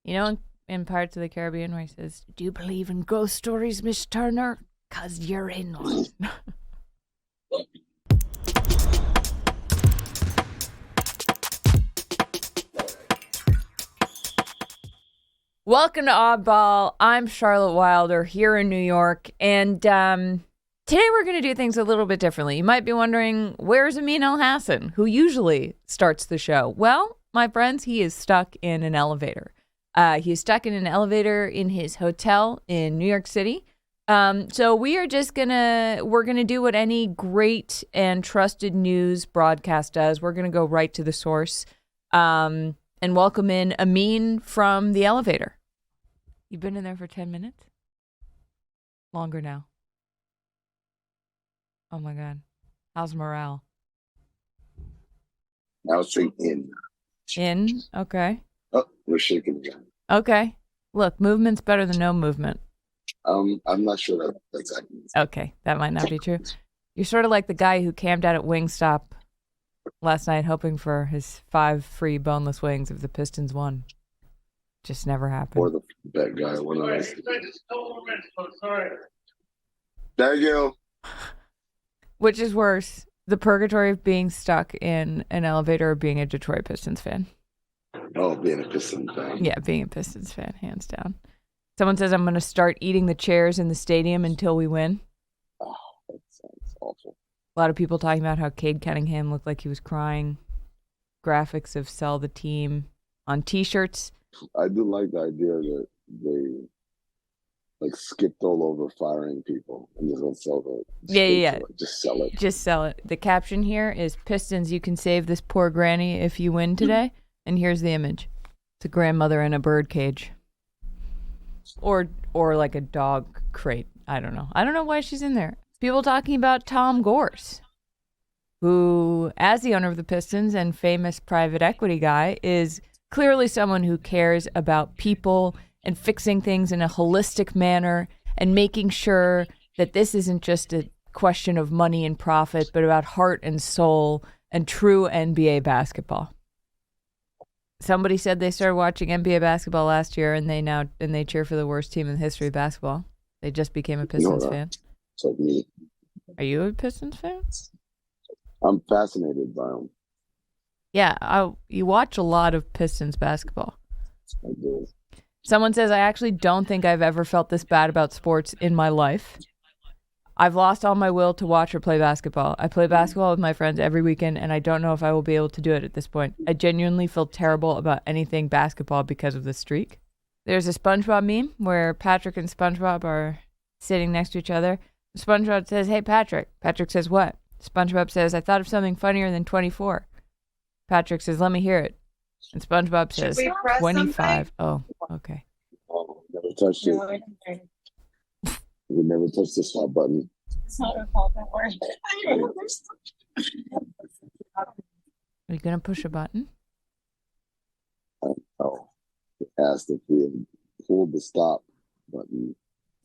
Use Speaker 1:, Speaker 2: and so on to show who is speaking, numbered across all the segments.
Speaker 1: You know, in Pirates of the Caribbean where he says, "Do you believe in ghost stories, Miss Turner? 'Cause you're in one." Welcome to Oddball. I'm Charlotte Wilder here in New York, and today we're going to do things a little bit differently. You might be wondering, where's Amin Elhassan, who usually starts the show? Well, my friends, he is stuck in an elevator. He's stuck in an elevator in his hotel in New York City. So we're gonna do what any great and trusted news broadcast does. We're gonna go right to the source, and welcome in Amin from the elevator. You've been in there for 10 minutes? Longer now. Oh my God. How's morale?
Speaker 2: Now straight in.
Speaker 1: In? Okay.
Speaker 2: Oh, we're shaking again.
Speaker 1: Okay. Look, movement's better than no movement.
Speaker 2: I'm not sure that's accurate.
Speaker 1: Okay, that might not be true. You're sort of like the guy who camped out at Wingstop last night hoping for his 5 free boneless wings if the Pistons won. Just never happened.
Speaker 2: Or that guy. One of those. Thank you.
Speaker 1: Which is worse, the purgatory of being stuck in an elevator or being a Detroit Pistons fan?
Speaker 2: Oh, being a Pistons fan.
Speaker 1: Yeah, being a Pistons fan, hands down. Someone says I'm going to start eating the chairs in the stadium until we win.
Speaker 2: Oh, that sounds awful.
Speaker 1: A lot of people talking about how Cade Cunningham looked like he was crying. Graphics of sell the team on T-shirts.
Speaker 2: I do like the idea that they skipped all over firing people and just gonna sell it.
Speaker 1: Yeah.
Speaker 2: Just sell it.
Speaker 1: Just sell it. The caption here is Pistons, you can save this poor granny if you win today. And here's the image. It's a grandmother in a bird cage. Or like a dog crate. I don't know. I don't know why she's in there. People talking about Tom Gorse, who, as the owner of the Pistons and famous private equity guy, is clearly someone who cares about people and fixing things in a holistic manner and making sure that this isn't just a question of money and profit, but about heart and soul and true NBA basketball. Somebody said they started watching NBA basketball last year, and they cheer for the worst team in the history of basketball. They just became a Pistons fan.
Speaker 2: It's like me.
Speaker 1: Are you a Pistons fan?
Speaker 2: I'm fascinated by them.
Speaker 1: Yeah, you watch a lot of Pistons basketball.
Speaker 2: I do.
Speaker 1: Someone says, I actually don't think I've ever felt this bad about sports in my life. I've lost all my will to watch or play basketball. I play basketball with my friends every weekend, and I don't know if I will be able to do it at this point. I genuinely feel terrible about anything basketball because of this streak. There's a SpongeBob meme where Patrick and SpongeBob are sitting next to each other. SpongeBob says, hey, Patrick. Patrick says, what? SpongeBob says, I thought of something funnier than 24. Patrick says, let me hear it. And SpongeBob says, 25. Oh, okay.
Speaker 2: Oh, never touched it. We never touched the stop button.
Speaker 3: It's not a fault, don't worry.
Speaker 1: Are you going to push a button?
Speaker 2: Oh, asked if we had pulled the stop button,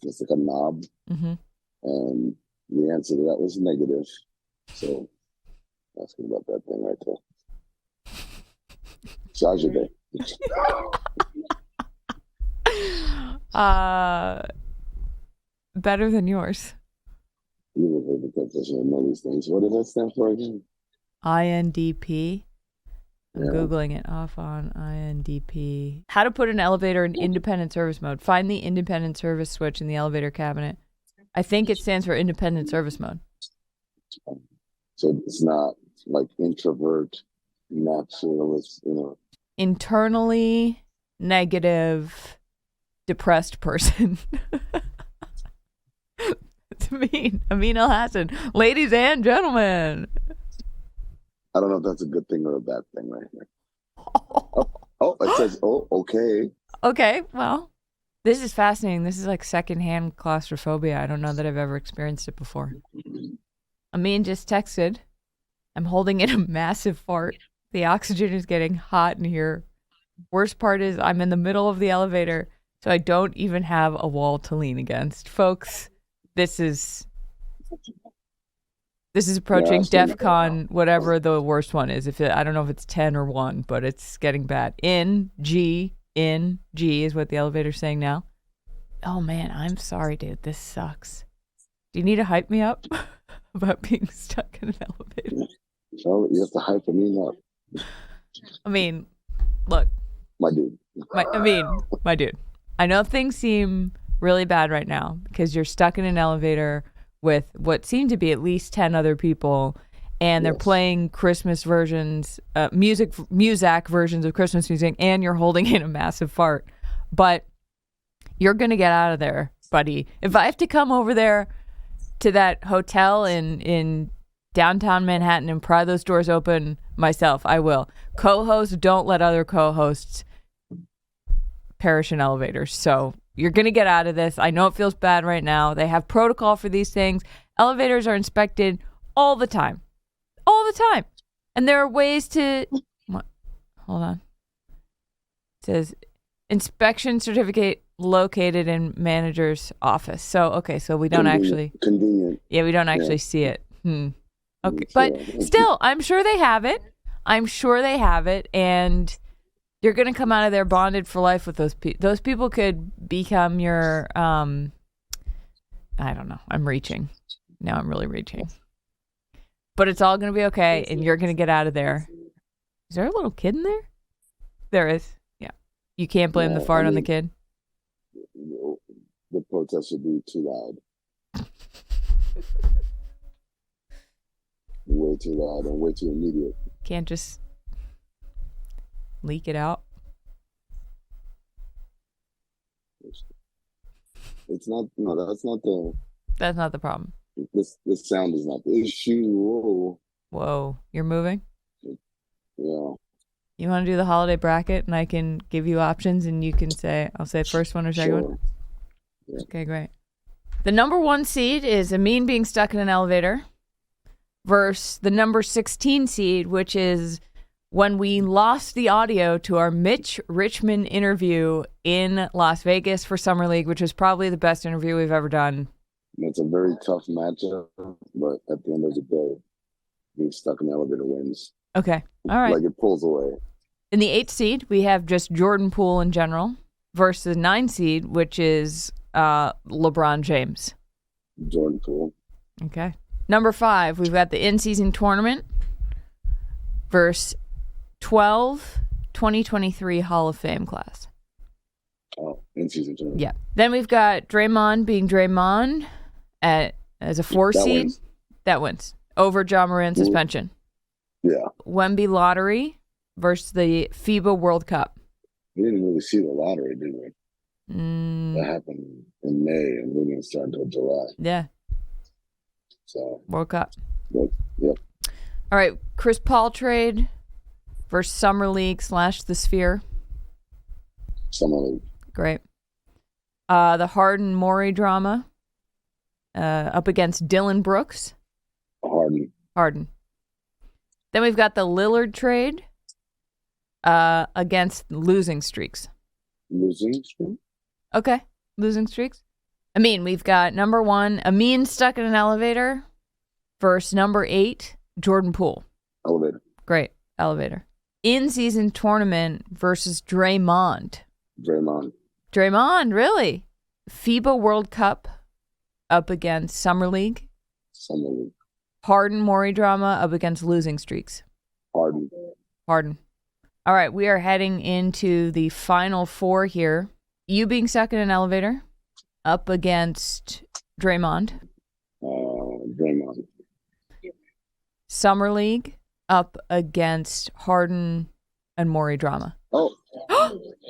Speaker 2: just like a knob, and the answer to that was negative. So, asking about that thing right there. How's your day?
Speaker 1: Better than yours.
Speaker 2: You were able to know these things. What does that stand for again?
Speaker 1: INDP. I'm Googling it off on INDP. How to put an elevator in independent service mode. Find the independent service switch in the elevator cabinet. I think it stands for independent service mode.
Speaker 2: So it's not like introvert, naturalist,
Speaker 1: Internally negative, depressed person. It's Amin Elhassan. Ladies and gentlemen.
Speaker 2: I don't know if that's a good thing or a bad thing right here. It says, okay.
Speaker 1: Okay, well, this is fascinating. This is like secondhand claustrophobia. I don't know that I've ever experienced it before. Amin just texted, I'm holding in a massive fart. The oxygen is getting hot in here. Worst part is I'm in the middle of the elevator, so I don't even have a wall to lean against. Folks, this is approaching DEFCON, whatever the worst one is. I don't know if it's 10 or 1, but it's getting bad. In in G is what the elevator's saying now. Oh, man, I'm sorry, dude. This sucks. Do you need to hype me up about being stuck in an elevator?
Speaker 2: So you have to hype me up.
Speaker 1: I mean, look.
Speaker 2: My dude.
Speaker 1: My dude. I know things seem really bad right now because you're stuck in an elevator with what seem to be at least 10 other people, and they're playing Christmas versions, music versions of Christmas music, and you're holding in a massive fart. But you're going to get out of there, buddy. If I have to come over there to that hotel in downtown Manhattan and pry those doors open myself, I will. Co-hosts don't let other co-hosts perish in elevators. So you're going to get out of this. I know it feels bad right now. They have protocol for these things. Elevators are inspected all the time. All the time. And there are ways to... What? Hold on. It says inspection certificate located in manager's office. So, okay, so we don't actually...
Speaker 2: Convenient.
Speaker 1: Yeah, we don't actually see it. Okay, but still, I'm sure they have it. And you're going to come out of there bonded for life with those people. Those people could become your, I don't know. I'm reaching. Now I'm really reaching. But it's all going to be okay, and you're going to get out of there. Is there a little kid in there? There is. Yeah. You can't blame the fart on the kid?
Speaker 2: The protest would be too loud. Way too loud and way too immediate.
Speaker 1: Can't just leak it out.
Speaker 2: It's not. No, that's not the.
Speaker 1: That's not the problem.
Speaker 2: This sound is not the issue.
Speaker 1: Whoa, you're moving?
Speaker 2: Yeah.
Speaker 1: You want to do the holiday bracket, and I can give you options, and you can say, I'll say first one or second one?
Speaker 2: Yeah.
Speaker 1: Okay, great. The number 1 seed is Amin being stuck in an elevator versus the number 16 seed, which is when we lost the audio to our Mitch Richmond interview in Las Vegas for Summer League, which was probably the best interview we've ever done.
Speaker 2: It's a very tough matchup, but at the end of the day, being stuck in the elevator wins.
Speaker 1: Okay, all right.
Speaker 2: Like it pulls away.
Speaker 1: In the 8th seed, we have just Jordan Poole in general versus 9 seed, which is LeBron James.
Speaker 2: Jordan Poole.
Speaker 1: Okay. Number 5, we've got the in-season tournament versus 12 2023 Hall of Fame class.
Speaker 2: Oh, in-season tournament.
Speaker 1: Yeah. Then we've got Draymond being Draymond as a 4 seed.
Speaker 2: Wins.
Speaker 1: That wins. Over Ja Morant suspension.
Speaker 2: Yeah.
Speaker 1: Wemby lottery versus the FIBA World Cup.
Speaker 2: We didn't really see the lottery, did we? That happened in May, and we didn't start until July.
Speaker 1: Yeah.
Speaker 2: So
Speaker 1: World Cup.
Speaker 2: Yep.
Speaker 1: All right. Chris Paul trade versus Summer League / the Sphere.
Speaker 2: Summer League.
Speaker 1: Great. The Harden-Morey drama up against Dylan Brooks. Harden. Then we've got the Lillard trade against losing streaks.
Speaker 2: Losing streak?
Speaker 1: Okay. Losing streaks. Amin, we've got number 1, Amin stuck in an elevator versus number 8, Jordan Poole.
Speaker 2: Elevator.
Speaker 1: Great. Elevator. In-season tournament versus Draymond. Draymond, really? FIBA World Cup up against Summer League. Harden-Morey drama up against losing streaks.
Speaker 2: Harden.
Speaker 1: All right, we are heading into the final 4 here. You being stuck in an elevator up against Draymond.
Speaker 2: Draymond.
Speaker 1: Summer League up against Harden and Morey drama.
Speaker 2: Oh.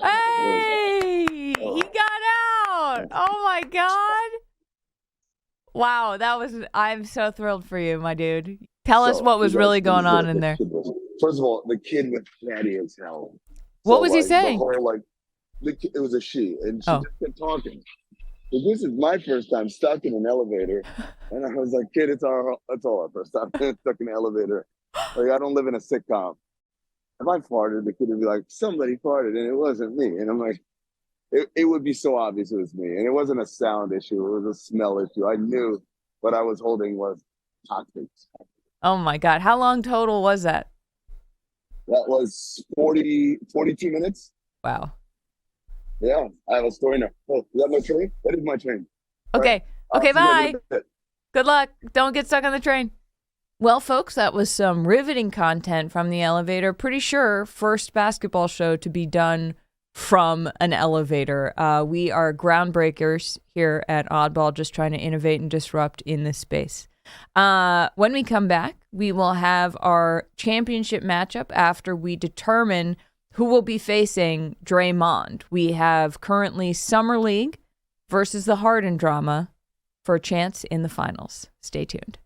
Speaker 1: Hey! He got out! Oh my God! Wow, I'm so thrilled for you, my dude. Tell us what was really going on in there.
Speaker 2: First of all, the kid was chatty as hell.
Speaker 1: What was he saying?
Speaker 2: It was a she, and she just kept talking. So this is my first time stuck in an elevator, and I was like, "Kid, it's all our first time stuck in an elevator. Like, I don't live in a sitcom. If I farted, the kid would be like, somebody farted, and it wasn't me." And I'm like, it would be so obvious it was me, and it wasn't a sound issue; it was a smell issue. I knew what I was holding was toxic.
Speaker 1: Oh my God! How long total was that?
Speaker 2: That was 42 minutes.
Speaker 1: Wow.
Speaker 2: Yeah, I have a story now. Oh, is that my train? That is my train.
Speaker 1: Okay.
Speaker 2: All
Speaker 1: Okay,
Speaker 2: right, see you guys in
Speaker 1: bye.
Speaker 2: a bit.
Speaker 1: Good luck. Don't get stuck on the train. Well, folks, that was some riveting content from the elevator. Pretty sure first basketball show to be done from an elevator. We are groundbreakers here at Oddball, just trying to innovate and disrupt in this space. When we come back, we will have our championship matchup after we determine who will be facing Draymond. We have currently Summer League versus the Harden drama for a chance in the finals. Stay tuned.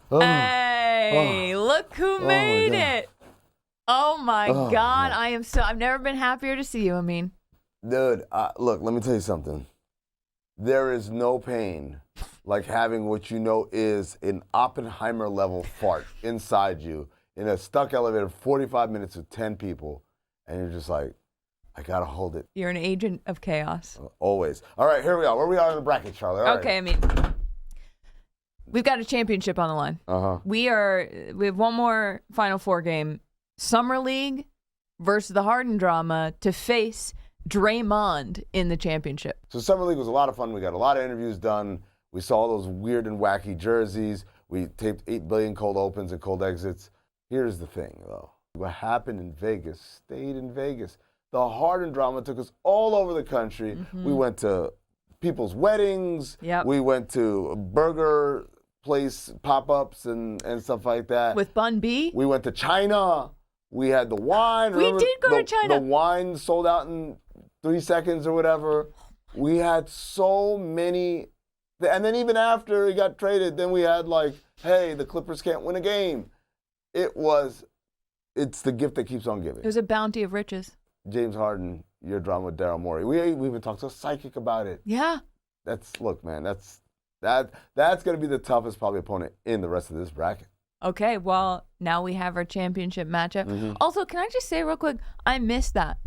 Speaker 1: Hey, look who made it. Oh my God. I've never been happier to see you, Amin.
Speaker 4: Dude, look, let me tell you something. There is no pain like having what you know is an Oppenheimer level fart inside you in a stuck elevator, 45 minutes with 10 people, and you're just like, I gotta hold it.
Speaker 1: You're an agent of chaos.
Speaker 4: Always. All right, here we are. Where we are in the bracket, Charlotte. All
Speaker 1: okay,
Speaker 4: right.
Speaker 1: Amin. We've got a championship on the line. We have one more Final Four game. Summer League versus the Harden drama to face Draymond in the championship.
Speaker 4: So Summer League was a lot of fun. We got a lot of interviews done. We saw those weird and wacky jerseys. We taped 8 billion cold opens and cold exits. Here's the thing, though. What happened in Vegas stayed in Vegas. The Harden drama took us all over the country. We went to people's weddings. We went to burger place pop-ups and stuff like that.
Speaker 1: With Bun B?
Speaker 4: We went to China. We had the wine.
Speaker 1: We did go to China.
Speaker 4: The wine sold out in 3 seconds or whatever. We had so many. And then even after he got traded, then we had like, hey, the Clippers can't win a game. It's the gift that keeps on giving.
Speaker 1: It was a bounty of riches.
Speaker 4: James Harden, your drama with Daryl Morey. We even talked to a psychic about it.
Speaker 1: Yeah.
Speaker 4: Look, man, that's going to be the toughest probably opponent in the rest of this bracket.
Speaker 1: Okay, well, now we have our championship matchup. Also, can I just say real quick, I miss that.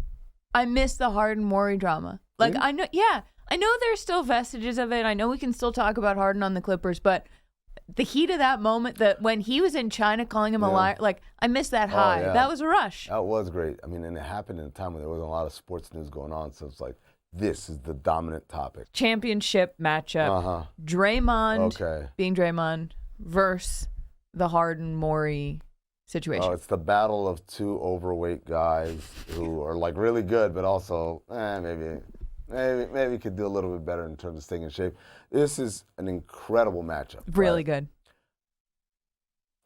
Speaker 1: I miss the Harden Morey drama. Like, I know there's still vestiges of it. I know we can still talk about Harden on the Clippers, but the heat of that moment, that when he was in China calling him a liar, like, I miss that high.
Speaker 4: Yeah.
Speaker 1: That was a rush.
Speaker 4: That was great. I mean, and it happened in a time when there wasn't a lot of sports news going on, so it's like, this is the dominant topic.
Speaker 1: Championship matchup. Draymond being Draymond versus the Harden Morey situation.
Speaker 4: Oh, it's the battle of two overweight guys who are like really good, but also maybe could do a little bit better in terms of staying in shape. This is an incredible matchup.
Speaker 1: Really good.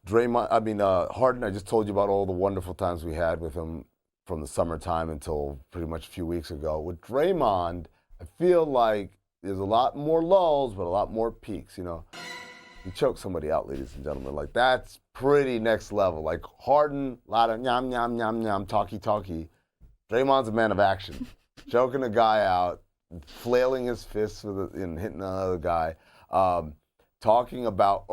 Speaker 4: Harden, I just told you about all the wonderful times we had with him from the summertime until pretty much a few weeks ago. With Draymond, I feel like there's a lot more lulls, but a lot more peaks, you know. You choke somebody out, ladies and gentlemen. Like, that's pretty next level. Like, Harden, a lot of nyam, nyam, nyam, nyam, talky. Draymond's a man of action. Choking a guy out, flailing his fists and hitting another guy. Talking about,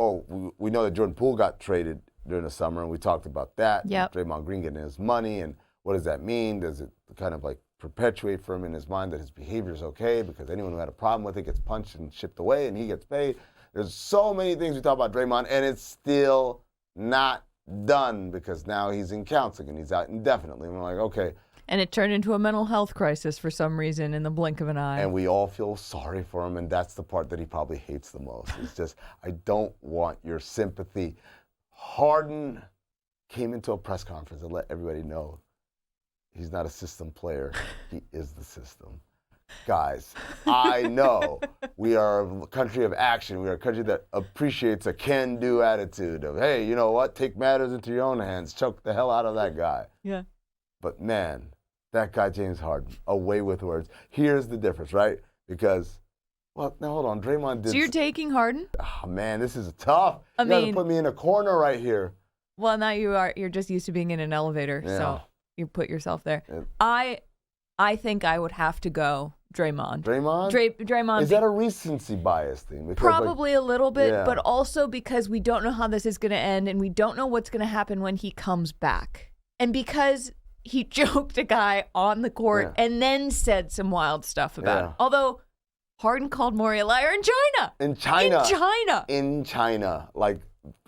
Speaker 4: we know that Jordan Poole got traded during the summer, and we talked about that.
Speaker 1: Yep.
Speaker 4: Draymond Green getting his money, and what does that mean? Does it kind of like perpetuate for him in his mind that his behavior is okay because anyone who had a problem with it gets punched and shipped away and he gets paid? There's so many things we talk about Draymond, and it's still not done because now he's in counseling and he's out indefinitely. And we're like, okay.
Speaker 1: And it turned into a mental health crisis for some reason in the blink of an eye.
Speaker 4: And we all feel sorry for him, and that's the part that he probably hates the most. It's just, I don't want your sympathy. Harden came into a press conference and let everybody know he's not a system player. He is the system. Guys, I know we are a country of action. We are a country that appreciates a can-do attitude of, hey, you know what? Take matters into your own hands. Choke the hell out of that guy.
Speaker 1: Yeah.
Speaker 4: But, man, that guy, James Harden, away with words. Here's the difference, right? Because, well, now hold on. Draymond did.
Speaker 1: So you're taking Harden?
Speaker 4: Oh, man, this is tough. You got to put me in a corner right here.
Speaker 1: Well, now you're just used to being in an elevator, so you put yourself there. Yeah. I think I would have to go Draymond. Draymond.
Speaker 4: Is that a recency bias thing? Because
Speaker 1: probably a little bit, but also because we don't know how this is going to end, and we don't know what's going to happen when he comes back. And because he joked a guy on the court and then said some wild stuff about it. Although Harden called Morey a liar in China.
Speaker 4: In China. Like,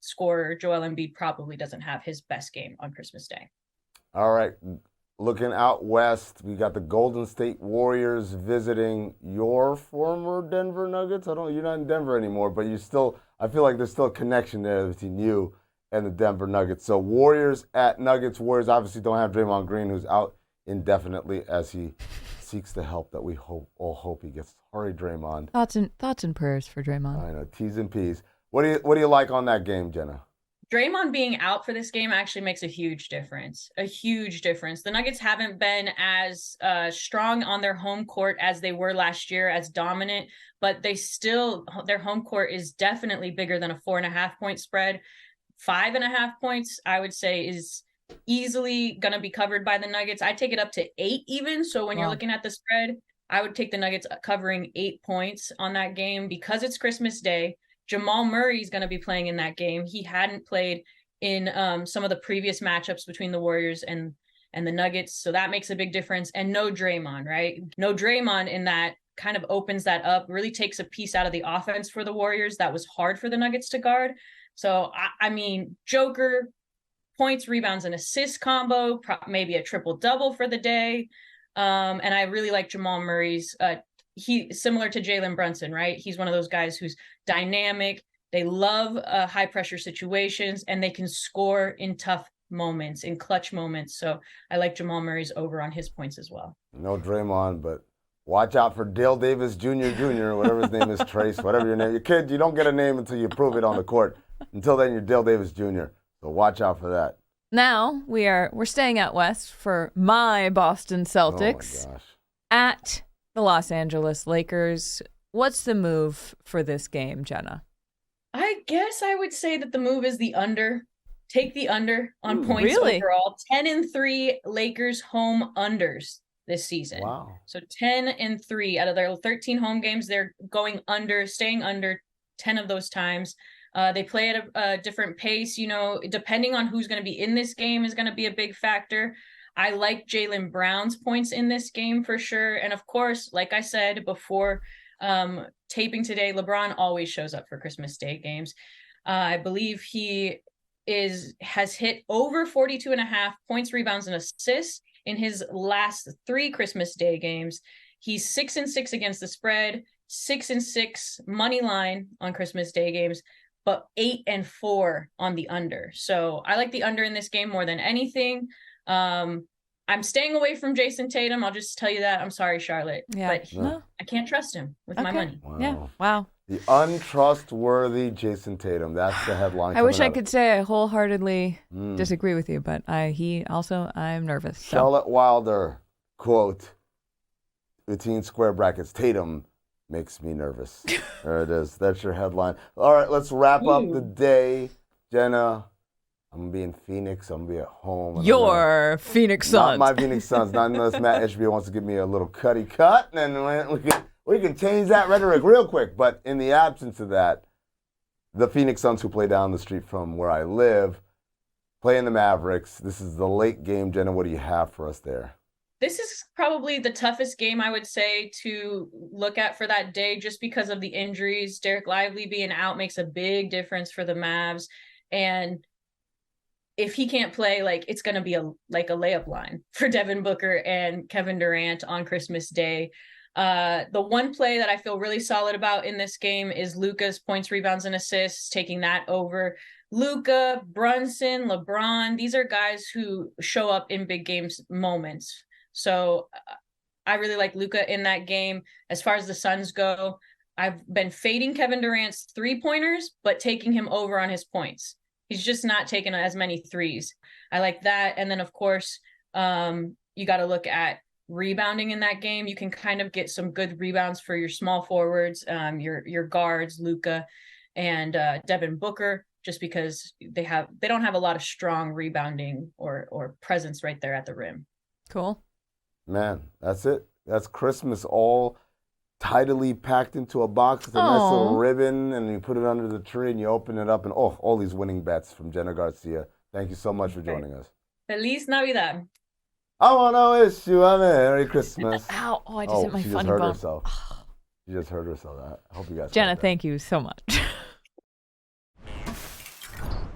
Speaker 3: scorer Joel Embiid probably doesn't have his best game on Christmas Day.
Speaker 4: All right. Looking out west, we got the Golden State Warriors visiting your former Denver Nuggets. You're not in Denver anymore, but I feel like there's still a connection there between you and the Denver Nuggets. So Warriors at Nuggets. Warriors obviously don't have Draymond Green, who's out indefinitely as he seeks the help that we all hope he gets. Hurry, Draymond.
Speaker 1: Thoughts and prayers for Draymond.
Speaker 4: I know, T's and P's. What do you like on that game, Jenna?
Speaker 3: Draymond being out for this game actually makes a huge difference. A huge difference. The Nuggets haven't been as strong on their home court as they were last year, as dominant, but their home court is definitely bigger than a 4.5 point spread. 5.5 points, I would say, is easily going to be covered by the Nuggets. I take it up to 8 even. So when you're looking at the spread, I would take the Nuggets covering 8 points on that game because it's Christmas Day. Jamal Murray is going to be playing in that game. He hadn't played in some of the previous matchups between the Warriors and the Nuggets. So that makes a big difference. And no Draymond, right? No Draymond in that kind of opens that up, really takes a piece out of the offense for the Warriors that was hard for the Nuggets to guard. So, I mean, Joker, points, rebounds, and assists combo, maybe a triple-double for the day. And I really like Jamal Murray's he similar to Jalen Brunson, right? He's one of those guys who's dynamic. They love high pressure situations and they can score in tough moments, in clutch moments. So I like Jamal Murray's over on his points as well.
Speaker 4: No Draymond, but watch out for Dale Davis Jr., whatever his name is, Trace, whatever your name. Your kid, you don't get a name until you prove it on the court. Until then, you're Dale Davis Jr. So watch out for that.
Speaker 1: Now we're staying out west for my Boston Celtics at the Los Angeles Lakers. What's the move for this game, Jenna?
Speaker 3: I guess I would say that the move is the under. Take the under on points overall. 10-3 Lakers home unders this season.
Speaker 4: Wow.
Speaker 3: So 10-3 out of their 13 home games, they're going under, staying under 10 of those times. They play at a different pace. You know, depending on who's going to be in this game is going to be a big factor. I like Jaylen Brown's points in this game for sure. And of course, like I said before, taping today, LeBron always shows up for Christmas Day games. I believe he has hit over 42.5 points, rebounds, and assists in his last 3 Christmas Day games. He's 6-6 against the spread, 6-6 money line on Christmas Day games, but 8-4 on the under. So I like the under in this game more than anything. I'm staying away from Jason Tatum. I'll just tell you that. I'm sorry, Charlotte.
Speaker 1: Yeah.
Speaker 3: But I can't trust him with my money.
Speaker 4: Wow.
Speaker 1: Yeah. Wow.
Speaker 4: The untrustworthy Jason Tatum. That's the headline.
Speaker 1: I wish I could say I wholeheartedly disagree with you, but I'm nervous. So.
Speaker 4: Charlotte Wilder, quote, between square brackets, Tatum makes me nervous. There it is. That's your headline. All right, let's wrap up the day. Jenna, I'm going to be in Phoenix. I'm going to be at home.
Speaker 1: Your Phoenix Suns.
Speaker 4: Not my Phoenix Suns. Not unless Matt Ishbia wants to give me a little cutty cut. And we can change that rhetoric real quick. But in the absence of that, the Phoenix Suns, who play down the street from where I live, playing the Mavericks. This is the late game. Jenna, what do you have for us there?
Speaker 3: This is probably the toughest game, I would say, to look at for that day just because of the injuries. Derek Lively being out makes a big difference for the Mavs. And if he can't play, it's going to be a layup line for Devin Booker and Kevin Durant on Christmas Day. The one play that I feel really solid about in this game is Luka's points, rebounds, and assists, taking that over. Luka, Brunson, LeBron, these are guys who show up in big games moments. So I really like Luka in that game. As far as the Suns go, I've been fading Kevin Durant's 3-pointers, but taking him over on his points. He's just not taking as many threes. I like that. And then, of course, you got to look at rebounding in that game. You can kind of get some good rebounds for your small forwards, your guards, Luka and Devin Booker, just because they don't have a lot of strong rebounding or presence right there at the rim.
Speaker 1: Cool.
Speaker 4: Man, that's it. That's Christmas all tidily packed into a box with a nice little ribbon, and you put it under the tree and you open it up, and all these winning bets from Jena Garcia. Thank you so much for joining us.
Speaker 3: Feliz Navidad.
Speaker 4: I want to wish you a Merry Christmas.
Speaker 1: Ow. Oh, I just hit my funny bone.
Speaker 4: She just hurt herself. I hope you guys.
Speaker 1: Jena, thank you so much.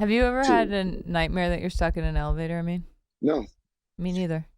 Speaker 1: Have you ever
Speaker 2: Two.
Speaker 1: had a nightmare that you're stuck in an elevator? I mean,
Speaker 2: No.
Speaker 1: me neither.